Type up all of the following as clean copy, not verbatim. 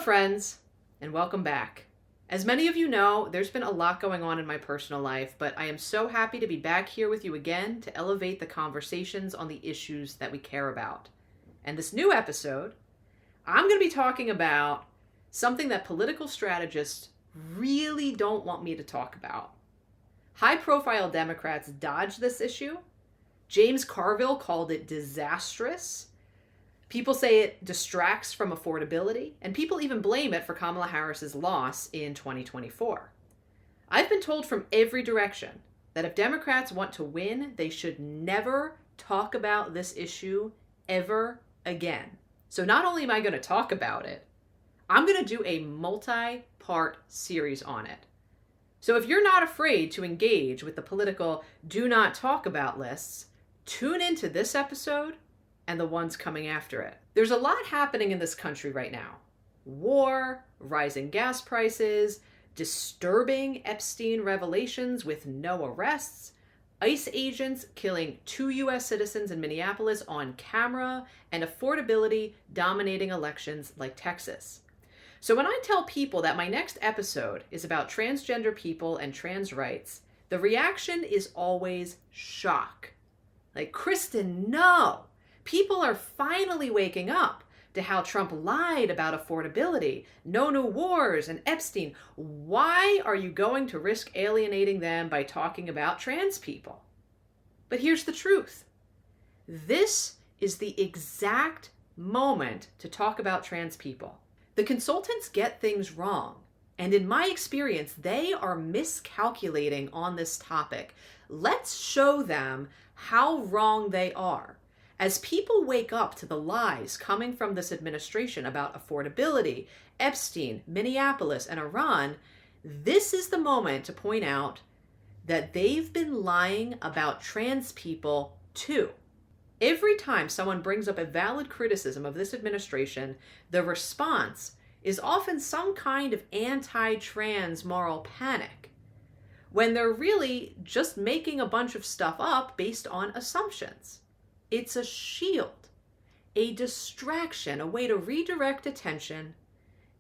friends, and welcome back. As many of you know, there's been a lot going on in my personal life, but I am so happy to be back here with you again to elevate the conversations on the issues that we care about. And this new episode, I'm going to be talking about something that political strategists really don't want me to talk about. High-profile Democrats dodged this issue. James Carville called it disastrous. People say it distracts from affordability, and people even blame it for Kamala Harris's loss in 2024. I've been told from every direction that if Democrats want to win, they should never talk about this issue ever again. So not only am I going to talk about it, I'm going to do a multi-part series on it. So if you're not afraid to engage with the political do not talk about lists, tune into this episode and the ones coming after it. There's a lot happening in this country right now. War, rising gas prices, disturbing Epstein revelations with no arrests, ICE agents killing 2 U.S. citizens in Minneapolis on camera, and affordability dominating elections like Texas. So when I tell people that my next episode is about transgender people and trans rights, the reaction is always shock. Like, Kristen, no! People are finally waking up to how Trump lied about affordability, no new wars, and Epstein. Why are you going to risk alienating them by talking about trans people? But here's the truth. This is the exact moment to talk about trans people. The consultants get things wrong, and in my experience, they are miscalculating on this topic. Let's show them how wrong they are. As people wake up to the lies coming from this administration about affordability, Epstein, Minneapolis, and Iran, this is the moment to point out that they've been lying about trans people too. Every time someone brings up a valid criticism of this administration, the response is often some kind of anti-trans moral panic, when they're really just making a bunch of stuff up based on assumptions. It's a shield, a distraction, a way to redirect attention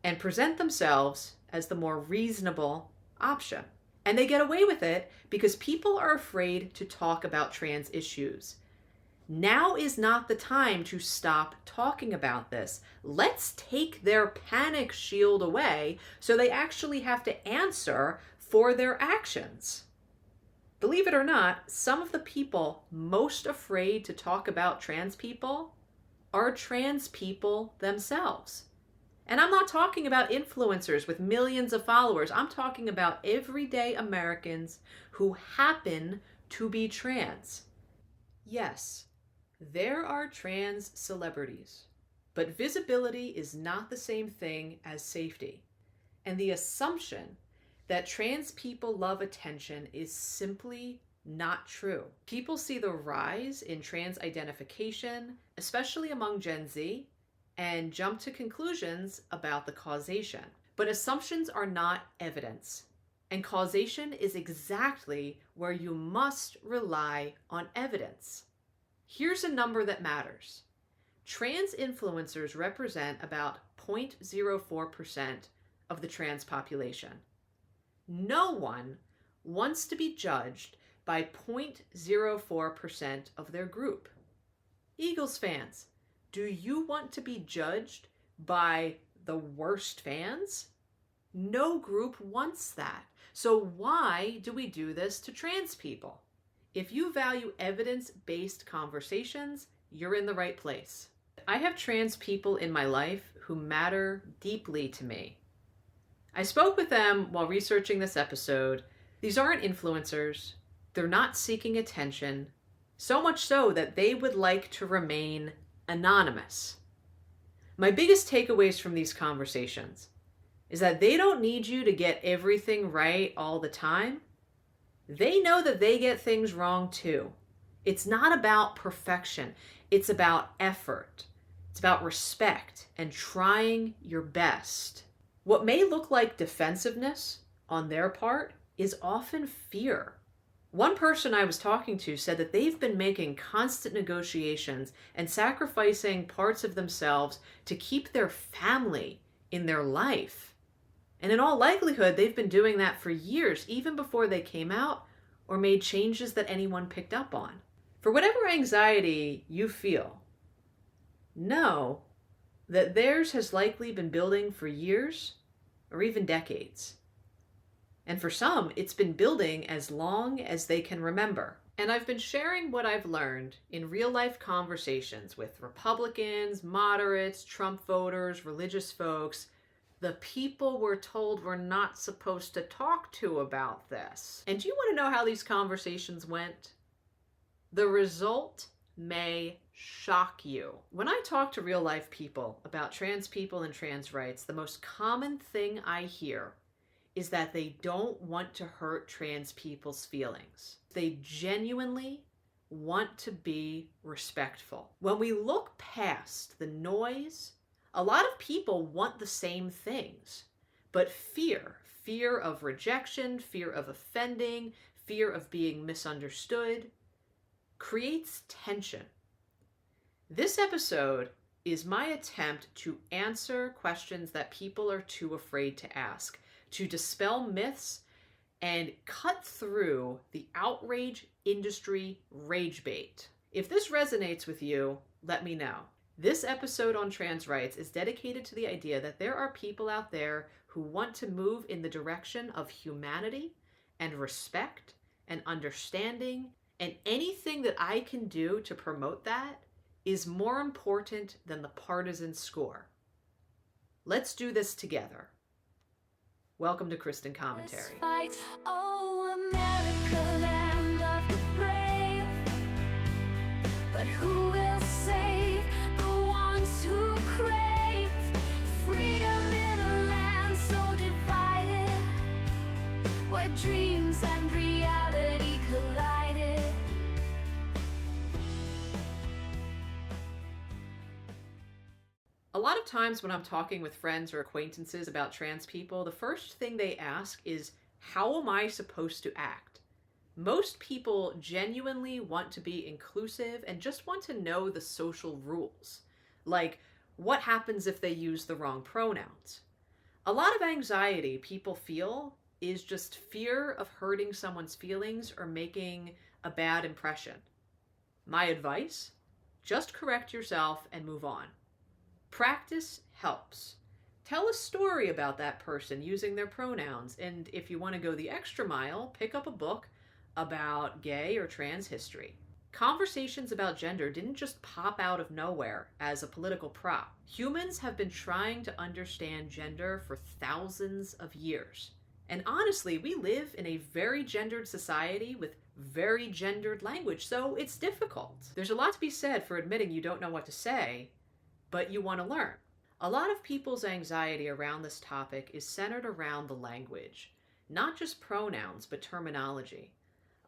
and present themselves as the more reasonable option. And they get away with it because people are afraid to talk about trans issues. Now is not the time to stop talking about this. Let's take their panic shield away so they actually have to answer for their actions. Believe it or not, some of the people most afraid to talk about trans people are trans people themselves. And I'm not talking about influencers with millions of followers. I'm talking about everyday Americans who happen to be trans. Yes, there are trans celebrities, but visibility is not the same thing as safety. And the assumption that trans people love attention is simply not true. People see the rise in trans identification, especially among Gen Z, and jump to conclusions about the causation. But assumptions are not evidence, and causation is exactly where you must rely on evidence. Here's a number that matters. Trans influencers represent about 0.04% of the trans population. No one wants to be judged by 0.04% of their group. Eagles fans, do you want to be judged by the worst fans? No group wants that. So why do we do this to trans people? If you value evidence-based conversations, you're in the right place. I have trans people in my life who matter deeply to me. I spoke with them while researching this episode. These aren't influencers. They're not seeking attention, so much so that they would like to remain anonymous. My biggest takeaways from these conversations is that they don't need you to get everything right all the time. They know that they get things wrong too. It's not about perfection. It's about effort. It's about respect and trying your best. What may look like defensiveness on their part is often fear. One person I was talking to said that they've been making constant negotiations and sacrificing parts of themselves to keep their family in their life. And in all likelihood, they've been doing that for years, even before they came out or made changes that anyone picked up on. For whatever anxiety you feel, know that theirs has likely been building for years or even decades. And for some, it's been building as long as they can remember. And I've been sharing what I've learned in real life conversations with Republicans, moderates, Trump voters, religious folks, the people we're told we're not supposed to talk to about this. And do you want to know how these conversations went? The result may shock you. When I talk to real life people about trans people and trans rights, the most common thing I hear is that they don't want to hurt trans people's feelings. They genuinely want to be respectful. When we look past the noise, a lot of people want the same things, but fear of rejection, fear of offending, fear of being misunderstood, creates tension. This episode is my attempt to answer questions that people are too afraid to ask, to dispel myths and cut through the outrage industry rage bait. If this resonates with you, let me know. This episode on trans rights is dedicated to the idea that there are people out there who want to move in the direction of humanity and respect and understanding, and anything that I can do to promote that is more important than the partisan score. Let's do this together. Welcome to Kristen Commentary. Fight, oh America, land of the brave. But who will save the ones who crave freedom in a land so divided, where dreams and reality collided? A lot of times when I'm talking with friends or acquaintances about trans people, the first thing they ask is, how am I supposed to act? Most people genuinely want to be inclusive and just want to know the social rules. Like, what happens if they use the wrong pronouns? A lot of anxiety people feel is just fear of hurting someone's feelings or making a bad impression. My advice? Just correct yourself and move on. Practice helps. Tell a story about that person using their pronouns, and if you want to go the extra mile, pick up a book about gay or trans history. Conversations about gender didn't just pop out of nowhere as a political prop. Humans have been trying to understand gender for thousands of years. And honestly, we live in a very gendered society with very gendered language, so it's difficult. There's a lot to be said for admitting you don't know what to say, but you want to learn. A lot of people's anxiety around this topic is centered around the language, not just pronouns, but terminology.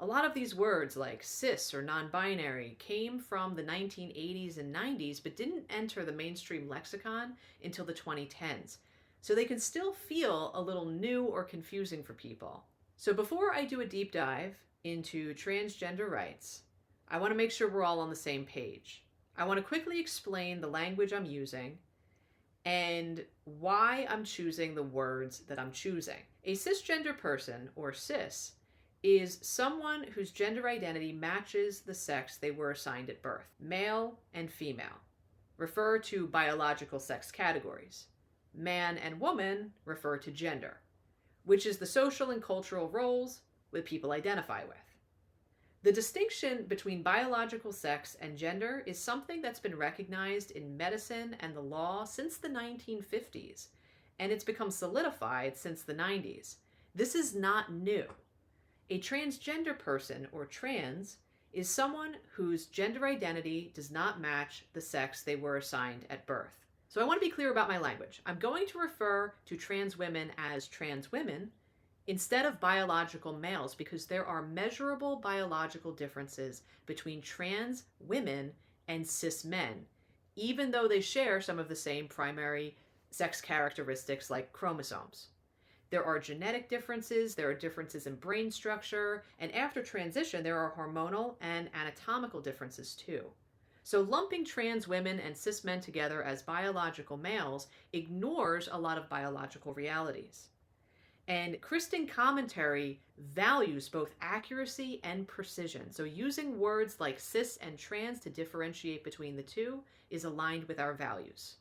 A lot of these words like cis or non-binary came from the 1980s and 90s, but didn't enter the mainstream lexicon until the 2010s. So they can still feel a little new or confusing for people. So before I do a deep dive into transgender rights, I want to make sure we're all on the same page. I want to quickly explain the language I'm using and why I'm choosing the words that I'm choosing. A cisgender person, or cis, is someone whose gender identity matches the sex they were assigned at birth. Male and female refer to biological sex categories. Man and woman refer to gender, which is the social and cultural roles that people identify with. The distinction between biological sex and gender is something that's been recognized in medicine and the law since the 1950s, and it's become solidified since the 90s. This is not new. A transgender person, or trans, is someone whose gender identity does not match the sex they were assigned at birth. So I want to be clear about my language. I'm going to refer to trans women as trans women instead of biological males, because there are measurable biological differences between trans women and cis men, even though they share some of the same primary sex characteristics like chromosomes. There are genetic differences, there are differences in brain structure, and after transition there are hormonal and anatomical differences too. So lumping trans women and cis men together as biological males ignores a lot of biological realities. And Christian commentary values both accuracy and precision. So using words like cis and trans to differentiate between the two is aligned with our values.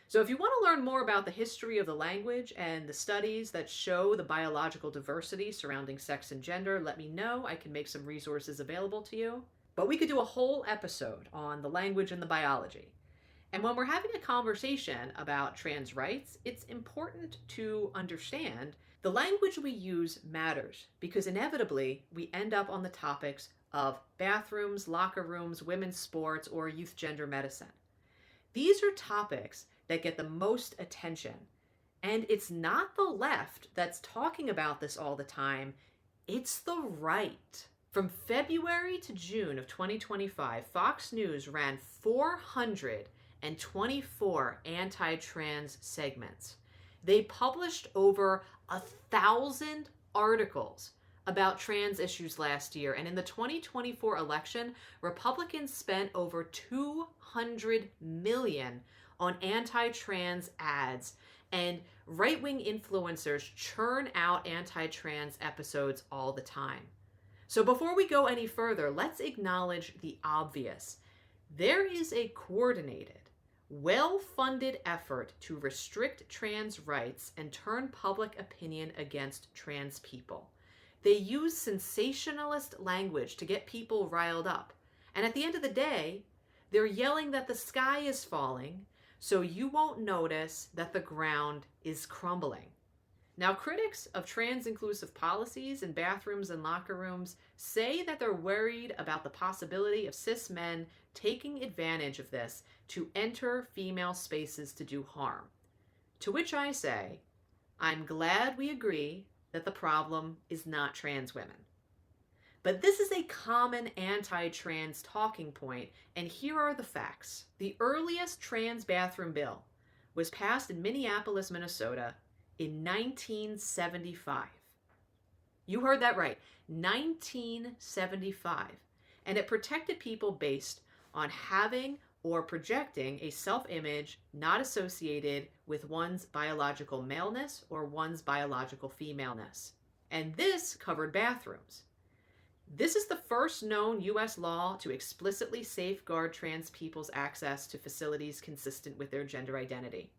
So if you want to learn more about the history of the language and the studies that show the biological diversity surrounding sex and gender, let me know. I can make some resources available to you. But we could do a whole episode on the language and the biology. And when we're having a conversation about trans rights, it's important to understand the language we use matters because inevitably we end up on the topics of bathrooms, locker rooms, women's sports, or youth gender medicine. These are topics that get the most attention. And it's not the left that's talking about this all the time, it's the right. From February to June of 2025, Fox News ran 424 anti-trans segments. They published over 1,000 articles about trans issues last year, and in the 2024 election, Republicans spent over $200 million on anti-trans ads, and right-wing influencers churn out anti-trans episodes all the time. So before we go any further, let's acknowledge the obvious. There is a coordinated, well-funded effort to restrict trans rights and turn public opinion against trans people. They use sensationalist language to get people riled up. And at the end of the day, they're yelling that the sky is falling, so you won't notice that the ground is crumbling. Now, critics of trans-inclusive policies in bathrooms and locker rooms say that they're worried about the possibility of cis men taking advantage of this to enter female spaces to do harm. To which I say, I'm glad we agree that the problem is not trans women. But this is a common anti-trans talking point, and here are the facts. The earliest trans bathroom bill was passed in Minneapolis, Minnesota in 1975. You heard that right, 1975. And it protected people based on having or projecting a self-image not associated with one's biological maleness or one's biological femaleness. And this covered bathrooms. This is the first known U.S. law to explicitly safeguard trans people's access to facilities consistent with their gender identity.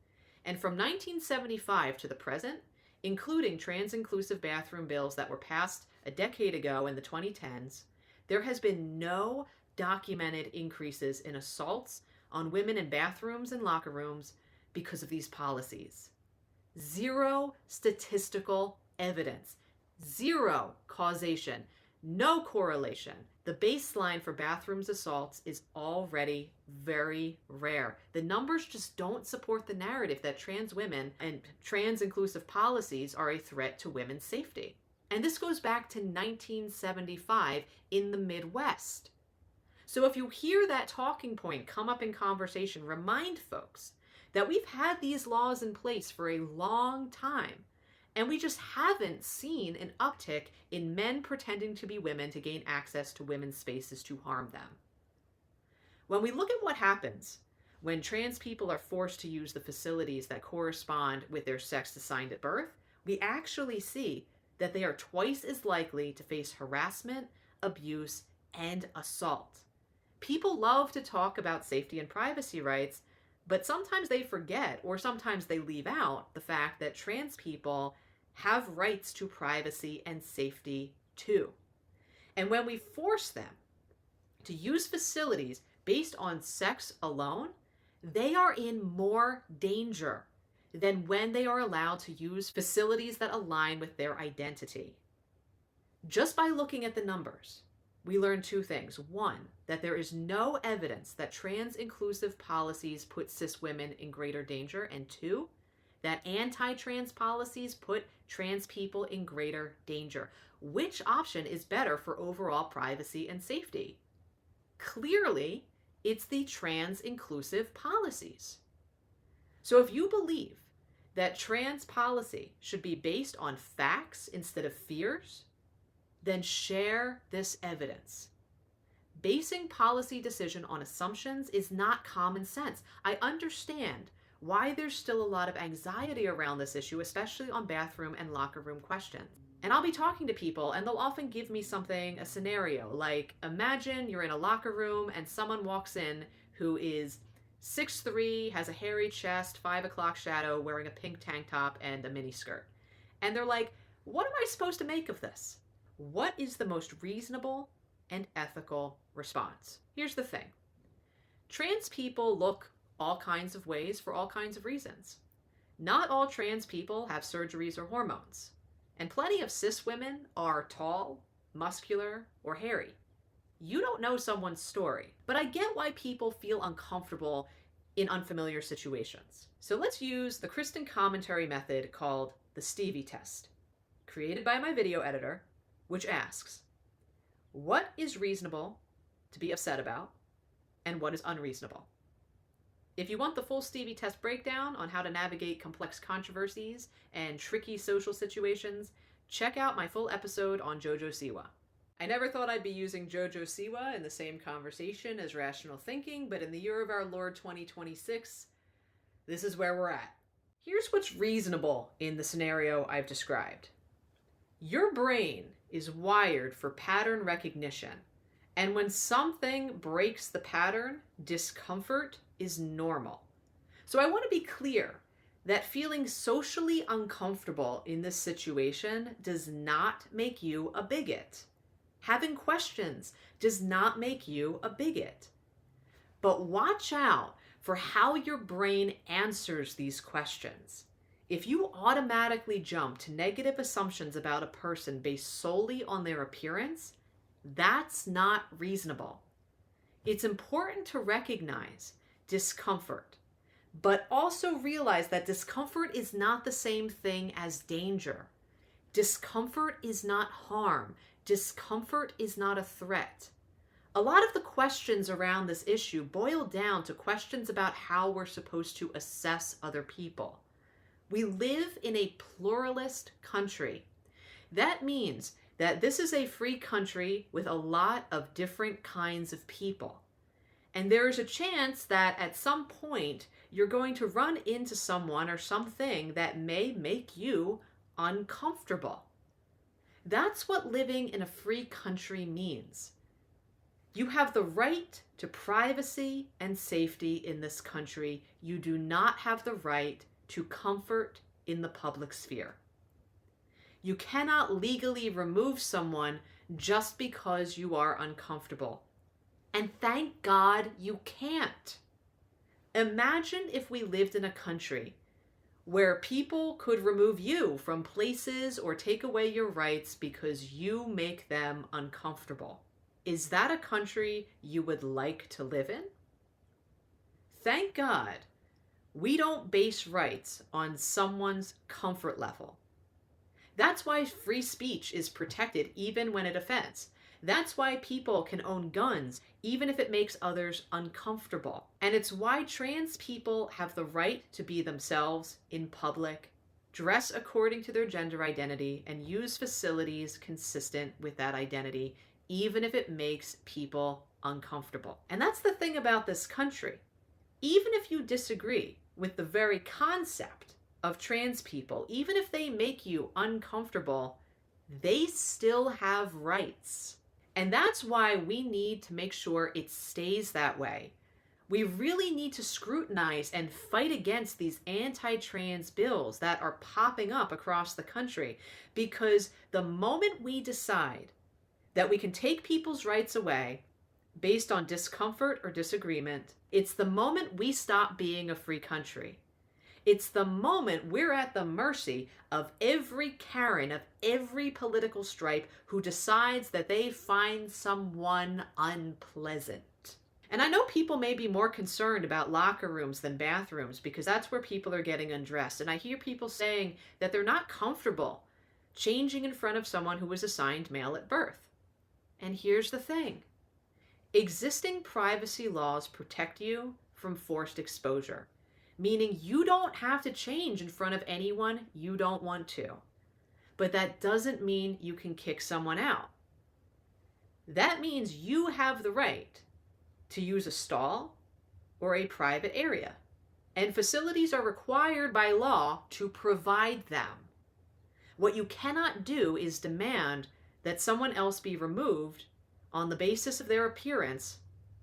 And from 1975 to the present, including trans-inclusive bathroom bills that were passed a decade ago in the 2010s, there has been no documented increases in assaults on women in bathrooms and locker rooms because of these policies. Zero statistical evidence, zero causation, no correlation. The baseline for bathrooms assaults is already very rare. The numbers just don't support the narrative that trans women and trans-inclusive policies are a threat to women's safety. And this goes back to 1975 in the Midwest. So if you hear that talking point come up in conversation, remind folks that we've had these laws in place for a long time. And we just haven't seen an uptick in men pretending to be women to gain access to women's spaces to harm them. When we look at what happens when trans people are forced to use the facilities that correspond with their sex assigned at birth, we actually see that they are twice as likely to face harassment, abuse, and assault. People love to talk about safety and privacy rights, but sometimes they forget or sometimes they leave out the fact that trans people have rights to privacy and safety too. And when we force them to use facilities based on sex alone, they are in more danger than when they are allowed to use facilities that align with their identity. Just by looking at the numbers, we learn two things. One, that there is no evidence that trans-inclusive policies put cis women in greater danger. And two, that anti-trans policies put trans people in greater danger. Which option is better for overall privacy and safety? Clearly, it's the trans-inclusive policies. So if you believe that trans policy should be based on facts instead of fears, then share this evidence. Basing policy decision on assumptions is not common sense. I understand why there's still a lot of anxiety around this issue, especially on bathroom and locker room questions. And I'll be talking to people and they'll often give me something, a scenario, like imagine you're in a locker room and someone walks in who is 6'3", has a hairy chest, 5 o'clock shadow, wearing a pink tank top and a mini skirt. And they're like, what am I supposed to make of this? What is the most reasonable and ethical response? Here's the thing. Trans people look all kinds of ways for all kinds of reasons. Not all trans people have surgeries or hormones. And plenty of cis women are tall, muscular, or hairy. You don't know someone's story, but I get why people feel uncomfortable in unfamiliar situations. So let's use the Kristen commentary method called the Stevie test, created by my video editor, which asks, what is reasonable to be upset about, and what is unreasonable? If you want the full Stevie test breakdown on how to navigate complex controversies and tricky social situations, check out my full episode on Jojo Siwa. I never thought I'd be using Jojo Siwa in the same conversation as rational thinking, but in the year of our Lord 2026, this is where we're at. Here's what's reasonable in the scenario I've described. Your brain is wired for pattern recognition, and when something breaks the pattern, discomfort is normal. So I want to be clear that feeling socially uncomfortable in this situation does not make you a bigot. Having questions does not make you a bigot. But watch out for how your brain answers these questions. If you automatically jump to negative assumptions about a person based solely on their appearance, that's not reasonable. It's important to recognize discomfort, but also realize that discomfort is not the same thing as danger. Discomfort is not harm. Discomfort is not a threat. A lot of the questions around this issue boil down to questions about how we're supposed to assess other people. We live in a pluralist country. That means that this is a free country with a lot of different kinds of people. And there is a chance that at some point you're going to run into someone or something that may make you uncomfortable. That's what living in a free country means. You have the right to privacy and safety in this country. You do not have the right to comfort in the public sphere. You cannot legally remove someone just because you are uncomfortable. And thank God you can't. Imagine if we lived in a country where people could remove you from places or take away your rights because you make them uncomfortable. Is that a country you would like to live in? Thank God we don't base rights on someone's comfort level. That's why free speech is protected even when it offends. That's why people can own guns even if it makes others uncomfortable. And it's why trans people have the right to be themselves in public, dress according to their gender identity, and use facilities consistent with that identity, even if it makes people uncomfortable. And that's the thing about this country. Even if you disagree with the very concept of trans people, even if they make you uncomfortable, they still have rights. And that's why we need to make sure it stays that way. We really need to scrutinize and fight against these anti-trans bills that are popping up across the country, because the moment we decide that we can take people's rights away based on discomfort or disagreement, it's the moment we stop being a free country. It's the moment we're at the mercy of every Karen of every political stripe who decides that they find someone unpleasant. And I know people may be more concerned about locker rooms than bathrooms because that's where people are getting undressed. And I hear people saying that they're not comfortable changing in front of someone who was assigned male at birth. And here's the thing. Existing privacy laws protect you from forced exposure, meaning you don't have to change in front of anyone you don't want to. But that doesn't mean you can kick someone out. That means you have the right to use a stall or a private area, and facilities are required by law to provide them. What you cannot do is demand that someone else be removed on the basis of their appearance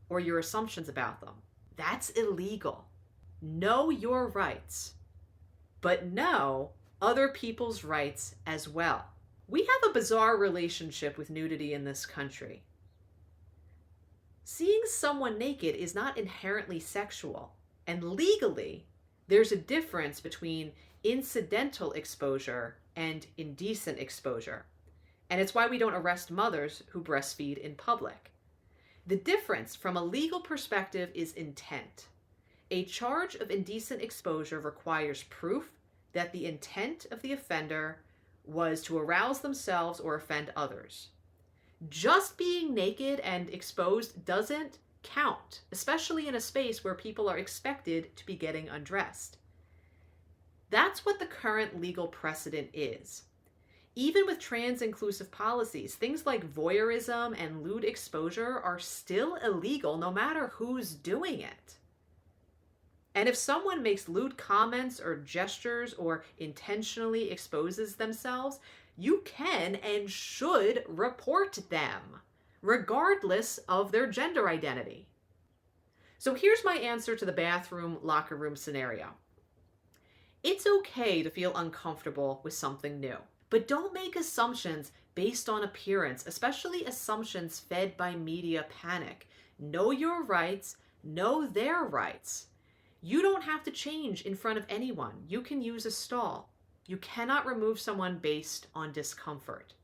or your assumptions about them. That's illegal. Know your rights, but know other people's rights as well. We have a bizarre relationship with nudity in this country. Seeing someone naked is not inherently sexual, and legally, there's a difference between incidental exposure and indecent exposure. And it's why we don't arrest mothers who breastfeed in public. The difference from a legal perspective is intent. A charge of indecent exposure requires proof that the intent of the offender was to arouse themselves or offend others. Just being naked and exposed doesn't count, especially in a space where people are expected to be getting undressed. That's what the current legal precedent is. Even with trans-inclusive policies, things like voyeurism and lewd exposure are still illegal no matter who's doing it. And if someone makes lewd comments or gestures or intentionally exposes themselves, you can and should report them, regardless of their gender identity. So here's my answer to the bathroom, locker room scenario. It's okay to feel uncomfortable with something new, but don't make assumptions based on appearance, especially assumptions fed by media panic. Know your rights, know their rights. You don't have to change in front of anyone. You can use a stall. You cannot remove someone based on discomfort.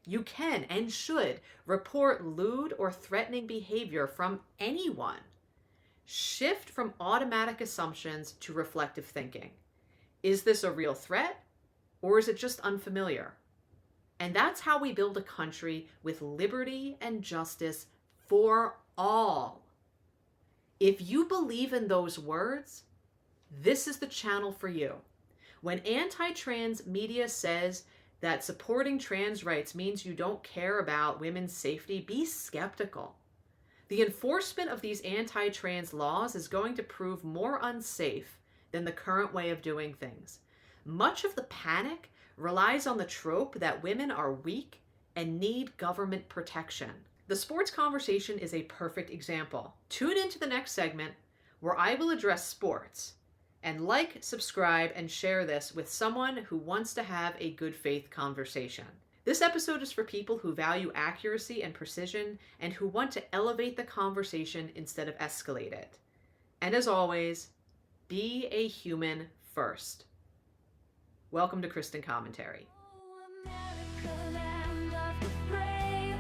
You can and should report lewd or threatening behavior from anyone. Shift from automatic assumptions to reflective thinking. Is this a real threat, or is it just unfamiliar? And that's how we build a country with liberty and justice for all. If you believe in those words, this is the channel for you. When anti-trans media says that supporting trans rights means you don't care about women's safety, be skeptical. The enforcement of these anti-trans laws is going to prove more unsafe than the current way of doing things. Much of the panic relies on the trope that women are weak and need government protection. The sports conversation is a perfect example. Tune into the next segment where I will address sports. And like, subscribe, and share this with someone who wants to have a good faith conversation. This episode is for people who value accuracy and precision and who want to elevate the conversation instead of escalate it. And as always, be a human first. Welcome to Kristen Commentary. Oh, America, land of the brave.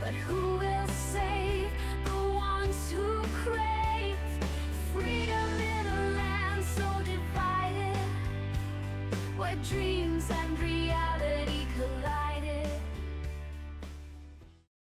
But who will save the ones who crave freedom in a land so divided, where dreams and reality collide?